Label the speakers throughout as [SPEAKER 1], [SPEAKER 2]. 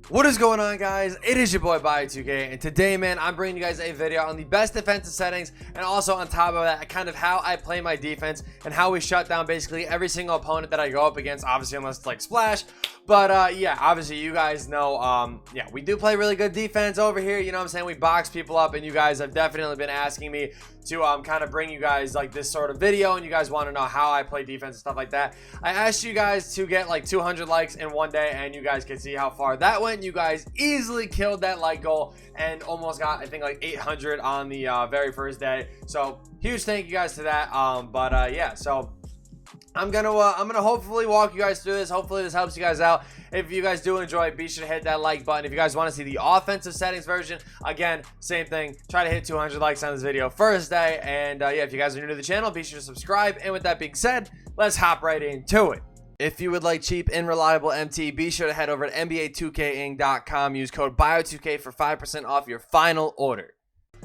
[SPEAKER 1] What is going on, guys? It is your boy Bio2K, and today, man, I'm bringing you guys a video on the best defensive settings, and also on top of that, kind of how I play my defense and how we shut down basically every single opponent that I go up against, obviously unless it's like Splash. But yeah, obviously you guys know, yeah, we do play really good defense over here. You know what I'm saying? We box people up, and you guys have definitely been asking me to kind of bring you guys like this sort of video, and you guys want to know how I play defense and stuff like that. I asked you guys to get like 200 likes in one day, and you guys can see how far that went. You guys easily killed that like goal and almost got, I think, like 800 on the very first day. So huge thank you guys to that. Yeah, so I'm gonna hopefully walk you guys through this. Hopefully this helps you guys out. If you guys do enjoy, be sure to hit that like button. If you guys want to see the offensive settings version, again, same thing. Try to hit 200 likes on this video first day. And yeah, if you guys are new to the channel, be sure to subscribe. And with that being said, let's hop right into it. If you would like cheap and reliable MT, be sure to head over to NBA2King.com. Use code BIO2K for 5% off your final order.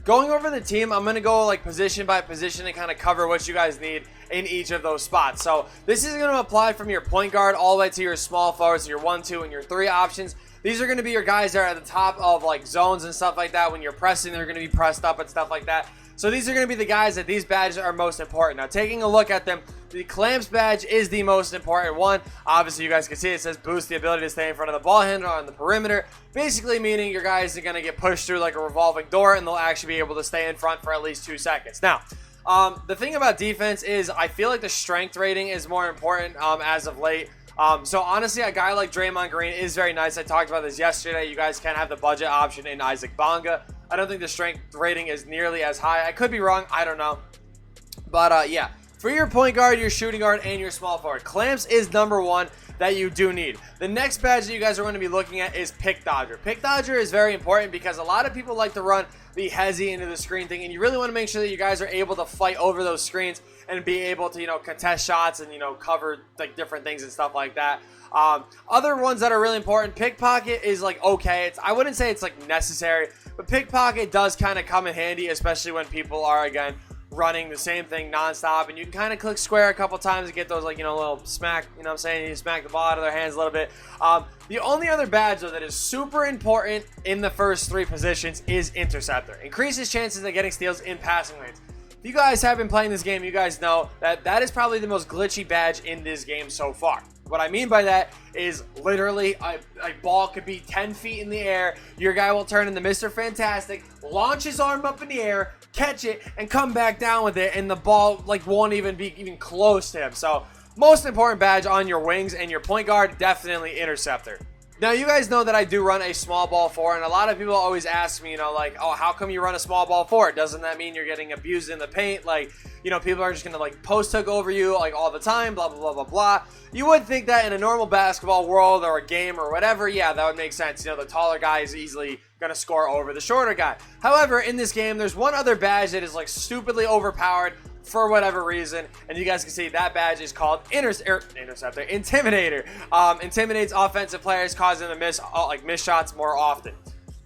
[SPEAKER 1] Going over the team, I'm going to go like position by position and kind of cover what you guys need in each of those spots. So this is going to apply from your point guard all the way to your small forwards, your 1, 2, and your 3 options. These are going to be your guys that are at the top of like zones and stuff like that. When you're pressing, they're going to be pressed up and stuff like that. So these are going to be the guys that these badges are most important. Now, taking a look at them, the clamps badge is the most important one. Obviously, you guys can see it says boost the ability to stay in front of the ball handler on the perimeter. Basically meaning your guys are going to get pushed through like a revolving door, and they'll actually be able to stay in front for at least 2 seconds. Now, the thing about defense is I feel like the strength rating is more important as of late. So honestly, a guy like Draymond Green is very nice. I talked about this yesterday. You guys can have the budget option in Isaac Bonga. I don't think the strength rating is nearly as high. I could be wrong. I don't know. But yeah, for your point guard, your shooting guard, and your small forward, clamps is number 1 that you do need. The next badge that you guys are going to be looking at is pick dodger. Pick dodger is very important because a lot of people like to run the hezzy into the screen thing, and you really want to make sure that you guys are able to fight over those screens and be able to, you know, contest shots and, you know, cover like different things and stuff like that. Other ones that are really important, pickpocket is like okay. I wouldn't say it's like necessary, but pickpocket does kind of come in handy, especially when people are, again, running the same thing nonstop, and you can kind of click square a couple times to get those, like, you know, little smack, you know what I'm saying, you smack the ball out of their hands a little bit. The only other badge, though, that is super important in the first 3 positions is interceptor. Increases chances of getting steals in passing lanes. If you guys have been playing this game, you guys know that that is probably the most glitchy badge in this game so far. What I mean by that is literally a ball could be 10 feet in the air. Your guy will turn into Mr. Fantastic, launch his arm up in the air, catch it, and come back down with it, and the ball like won't even be close to him. So most important badge on your wings and your point guard, definitely interceptor. Now, you guys know that I do run a small ball 4, and a lot of people always ask me, you know, like, oh, how come you run a small ball 4? Doesn't that mean you're getting abused in the paint? Like, you know, people are just going to, like, post hook over you, like, all the time, blah, blah, blah, blah, blah. You would think that in a normal basketball world or a game or whatever, yeah, that would make sense. You know, the taller guy is easily going to score over the shorter guy. However, in this game, there's one other badge that is, like, stupidly overpowered for whatever reason, and you guys can see that badge is called Interceptor. Intimidator. Intimidates offensive players, causing them to miss shots more often.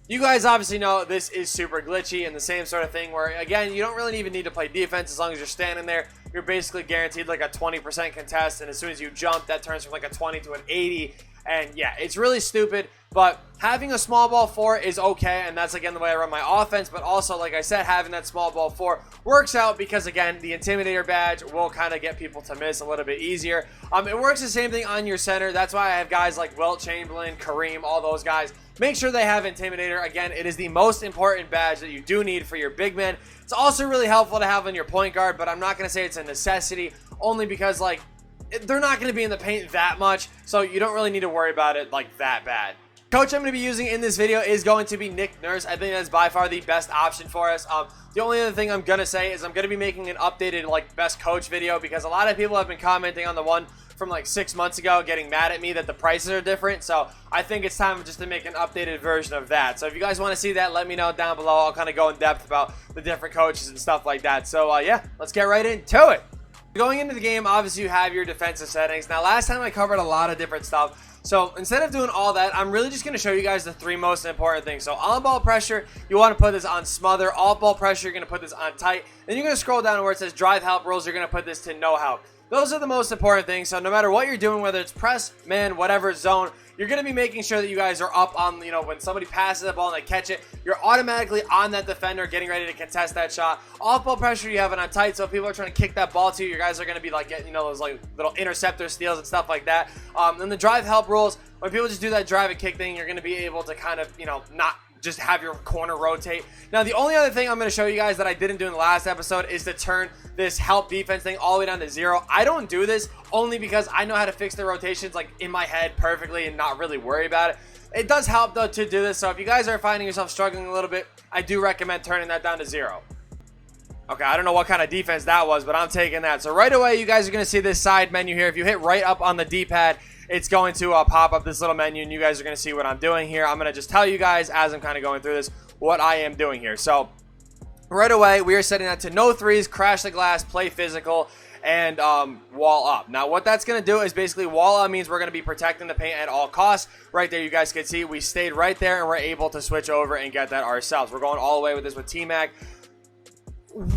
[SPEAKER 1] You guys obviously know this is super glitchy, and the same sort of thing where, again, you don't really even need to play defense. As long as you're standing there, you're basically guaranteed like a 20% contest, and as soon as you jump, that turns from like a 20 to an 80. And yeah, it's really stupid, but having a small ball 4 is okay, and that's, again, the way I run my offense. But also, like I said, having that small ball 4 works out because, again, the Intimidator badge will kind of get people to miss a little bit easier. It works the same thing on your center. That's why I have guys like Wilt Chamberlain, Kareem, all those guys. Make sure they have Intimidator. Again, it is the most important badge that you do need for your big men. It's also really helpful to have on your point guard, but I'm not going to say it's a necessity, only because, like, they're not going to be in the paint that much, so you don't really need to worry about it like that bad. Coach I'm going to be using in this video is going to be Nick Nurse. I think that's by far the best option for us. The only other thing I'm going to say is I'm going to be making an updated like best coach video, because a lot of people have been commenting on the one from like 6 months ago, getting mad at me that the prices are different. So I think it's time just to make an updated version of that. So if you guys want to see that, let me know down below. I'll kind of go in depth about the different coaches and stuff like that. So yeah, let's get right into it. Going into the game, obviously you have your defensive settings. Now, last time I covered a lot of different stuff. So instead of doing all that, I'm really just going to show you guys the 3 most important things. So on ball pressure, you want to put this on smother. Off ball pressure, you're going to put this on tight. Then you're going to scroll down to where it says drive help rules. You're going to put this to no help. Those are the most important things. So no matter what you're doing, whether it's press, man, whatever zone, you're going to be making sure that you guys are up on, you know, when somebody passes the ball and they catch it, you're automatically on that defender getting ready to contest that shot. Off ball pressure, you have it on tight, so if people are trying to kick that ball to you, you guys are going to be like getting, you know, those like little interceptor steals and stuff like that. Then the drive help rules, when people just do that drive and kick thing, you're going to be able to kind of, you know, not just have your corner rotate. Now, the only other thing I'm going to show you guys that I didn't do in the last episode is to turn this help defense thing all the way down to 0. I don't do this only because I know how to fix the rotations like in my head perfectly and not really worry about it. It does help though to do this, so if you guys are finding yourself struggling a little bit, I do recommend turning that down to 0. Okay, I don't know what kind of defense that was, but I'm taking that. So right away, you guys are going to see this side menu here. If you hit right up on the D-pad, it's going to pop up this little menu, and you guys are going to see what I'm doing here. I'm going to just tell you guys as I'm kind of going through this what I am doing here. So right away, we are setting that to no threes, crash the glass, play physical, and wall up. Now, what that's going to do is basically wall up means we're going to be protecting the paint at all costs. Right there, you guys can see we stayed right there, and we're able to switch over and get that ourselves. We're going all the way with this with T-Mac.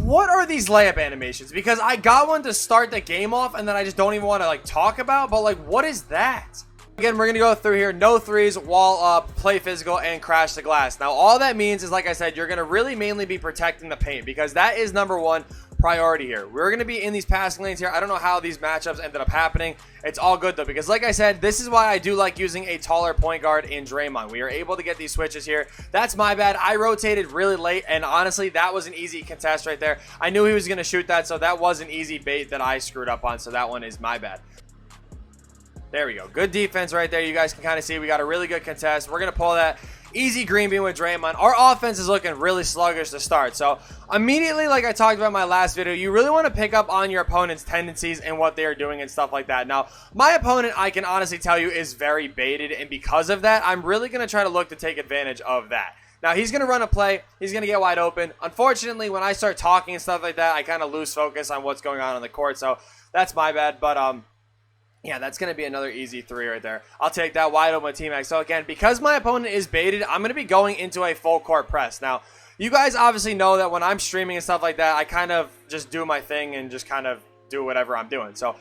[SPEAKER 1] What are these layup animations? Because I got one to start the game off and then I just don't even want to like talk about, but like what is that? Again, we're going to go through here, no threes, wall up, play physical, and crash the glass. Now, all that means is, like I said, you're going to really mainly be protecting the paint because that is #1 priority here. We're going to be in these passing lanes here. I don't know how these matchups ended up happening. It's all good, though, because like I said, this is why I do like using a taller point guard in Draymond. We are able to get these switches here. That's my bad. I rotated really late, and honestly, that was an easy contest right there. I knew he was going to shoot that, so that was an easy bait that I screwed up on, so that one is my bad. There we go. Good defense right there. You guys can kind of see we got a really good contest. We're going to pull that easy green bean with Draymond. Our offense is looking really sluggish to start. So immediately, like I talked about in my last video, you really want to pick up on your opponent's tendencies and what they are doing and stuff like that. Now, my opponent, I can honestly tell you, is very baited. And because of that, I'm really going to try to look to take advantage of that. Now, he's going to run a play. He's going to get wide open. Unfortunately, when I start talking and stuff like that, I kind of lose focus on what's going on the court. So that's my bad. But, yeah, that's going to be another easy 3 right there. I'll take that wide open with T-Mac. So, again, because my opponent is baited, I'm going to be going into a full court press. Now, you guys obviously know that when I'm streaming and stuff like that, I kind of just do my thing and just kind of do whatever I'm doing. So,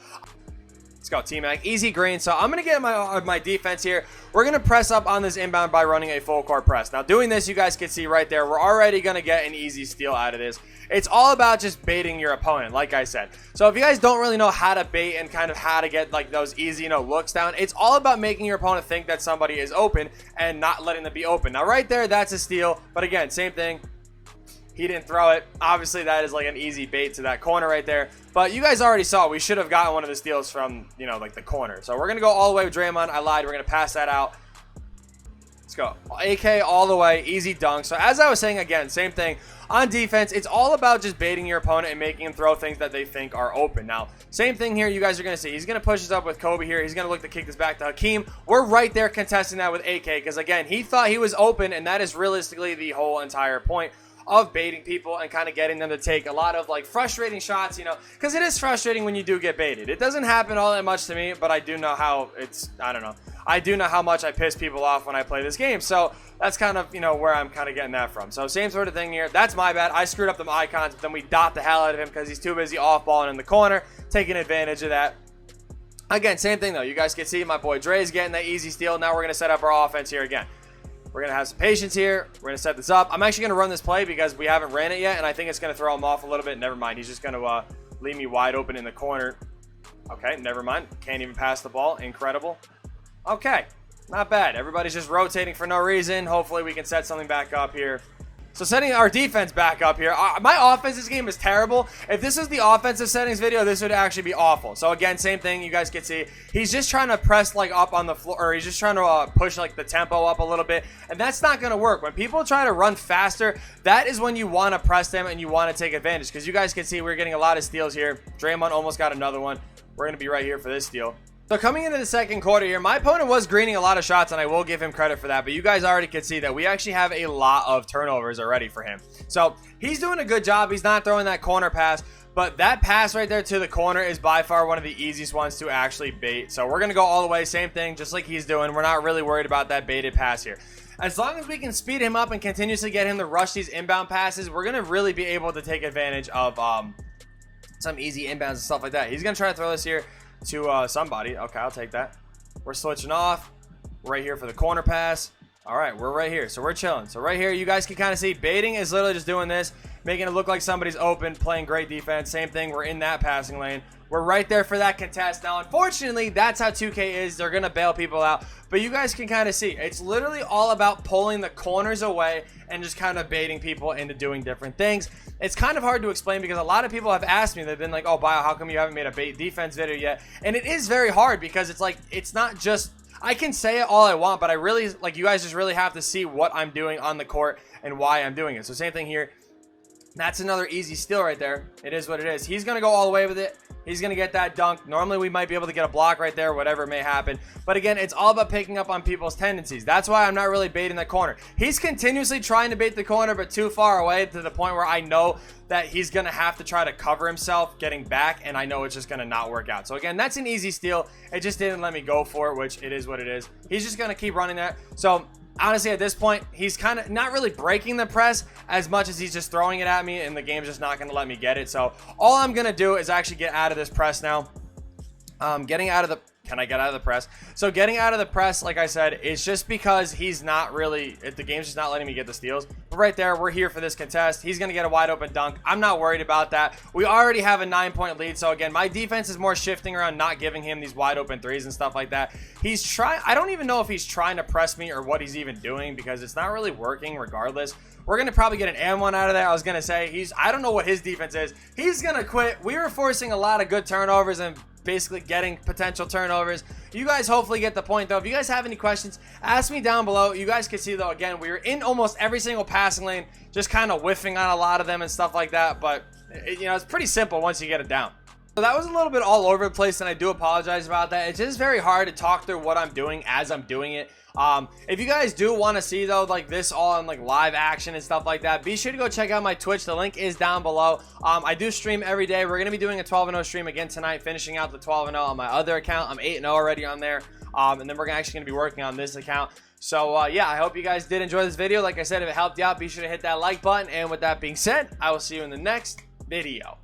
[SPEAKER 1] let's go, T-Mac. Easy green. So, I'm going to get my defense here. We're going to press up on this inbound by running a full court press. Now, doing this, you guys can see right there, we're already going to get an easy steal out of this. It's all about just baiting your opponent, like I said. So if you guys don't really know how to bait and kind of how to get like those easy, you know, looks down, it's all about making your opponent think that somebody is open and not letting them be open. Now, right there, that's a steal. But again, same thing. He didn't throw it. Obviously, that is like an easy bait to that corner right there. But you guys already saw we should have gotten one of the steals from, you know, like the corner. So we're going to go all the way with Draymond. I lied. We're going to pass that out. Let's go. AK all the way. Easy dunk. So as I was saying, again, same thing. On defense, it's all about just baiting your opponent and making him throw things that they think are open. Now, same thing here. You guys are going to see. He's going to push this up with Kobe here. He's going to look to kick this back to Hakeem. We're right there contesting that with AK because, again, he thought he was open, and that is realistically the whole entire point of baiting people and kind of getting them to take a lot of like frustrating shots, you know, because it is frustrating when you do get baited. It doesn't happen all that much to me, but I do know how it's, I don't know. I do know how much I piss people off when I play this game. So that's kind of, you know, where I'm kind of getting that from. So same sort of thing here. That's my bad. I screwed up the icons, but then we dot the hell out of him because he's too busy off-balling in the corner, taking advantage of that. Again, same thing though. You guys can see my boy Dre's getting that easy steal. Now we're going to set up our offense here again. We're going to have some patience here. We're going to set this up. I'm actually going to run this play because we haven't ran it yet, and I think it's going to throw him off a little bit. Never mind. He's just going to leave me wide open in the corner. Okay, never mind. Can't even pass the ball. Incredible. Okay, not bad. Everybody's just rotating for no reason. Hopefully we can set something back up here. So setting our defense back up here. My offense this game is terrible. If this is the offensive settings video, this would actually be awful. So again, same thing. You guys can see he's just trying to press like up on the floor, or he's just trying to push like the tempo up a little bit, and that's not going to work. When people try to run faster, that is when you want to press them and you want to take advantage, because you guys can see we're getting a lot of steals here. Draymond almost got another one. We're going to be right here for this steal. So coming into the second quarter here, my opponent was greening a lot of shots, and I will give him credit for that. But you guys already can see that we actually have a lot of turnovers already for him. So he's doing a good job. He's not throwing that corner pass, but that pass right there to the corner is by far one of the easiest ones to actually bait. So we're going to go all the way, same thing, just like he's doing. We're not really worried about that baited pass here. As long as we can speed him up and continuously get him to rush these inbound passes, we're going to really be able to take advantage of some easy inbounds and stuff like that. He's going to try to throw this here to somebody. Okay, I'll take that. We're switching off. right here for the corner pass. All right, we're right here, so we're chilling. So right here, you guys can kind of see baiting is literally just doing this, making it look like somebody's open, playing great defense. Same thing, we're in that passing lane. We're right there for that contest. Now, unfortunately, that's how 2K is. They're going to bail people out. But you guys can kind of see, it's literally all about pulling the corners away and just kind of baiting people into doing different things. It's kind of hard to explain because a lot of people have asked me, they've been like, oh, Bio, how come you haven't made a bait defense video yet? And it is very hard because it's like, it's not just, I can say it all I want, but I really, like, you guys just really have to see what I'm doing on the court and why I'm doing it. So same thing here. That's another easy steal right there. It is what it is. He's going to go all the way with it. He's going to get that dunk. Normally, we might be able to get a block right there, whatever may happen. But again, it's all about picking up on people's tendencies. That's why I'm not really baiting the corner. He's continuously trying to bait the corner, but too far away to the point where I know that he's going to have to try to cover himself getting back, and I know it's just going to not work out. So again, that's an easy steal. It just didn't let me go for it, which it is what it is. He's just going to keep running that. So honestly, at this point, he's kind of not really breaking the press as much as he's just throwing it at me, and the game's just not going to let me get it. So all I'm going to do is actually get out of this press now. Getting out of the... Can I get out of the press? So getting out of the press, like I said, is just because he's not really... The game's just not letting me get the steals. But right there, we're here for this contest. He's going to get a wide open dunk. I'm not worried about that. We already have a 9-point lead. So again, my defense is more shifting around not giving him these wide open threes and stuff like that. He's trying... I don't even know if he's trying to press me or what he's even doing because it's not really working regardless. We're going to probably get an and one out of there. I was going to say, I don't know what his defense is. He's going to quit. We were forcing a lot of good turnovers and basically getting potential turnovers. You guys hopefully get the point, though. If you guys have any questions, ask me down below. You guys can see, though, again, we were in almost every single passing lane, just kind of whiffing on a lot of them and stuff like that. But, it's pretty simple once you get it down. So that was a little bit all over the place, and I do apologize about that. It's just very hard to talk through what I'm doing as I'm doing it. If you guys do want to see, though, like this all in like live action and stuff like that, be sure to go check out my Twitch. The link is down below. I do stream every day. We're going to be doing a 12-0 stream again tonight, finishing out the 12-0 on my other account. I'm 8-0 already on there. And then we're actually going to be working on this account. So, yeah, I hope you guys did enjoy this video. Like I said, if it helped you out, be sure to hit that like button. And with that being said, I will see you in the next video.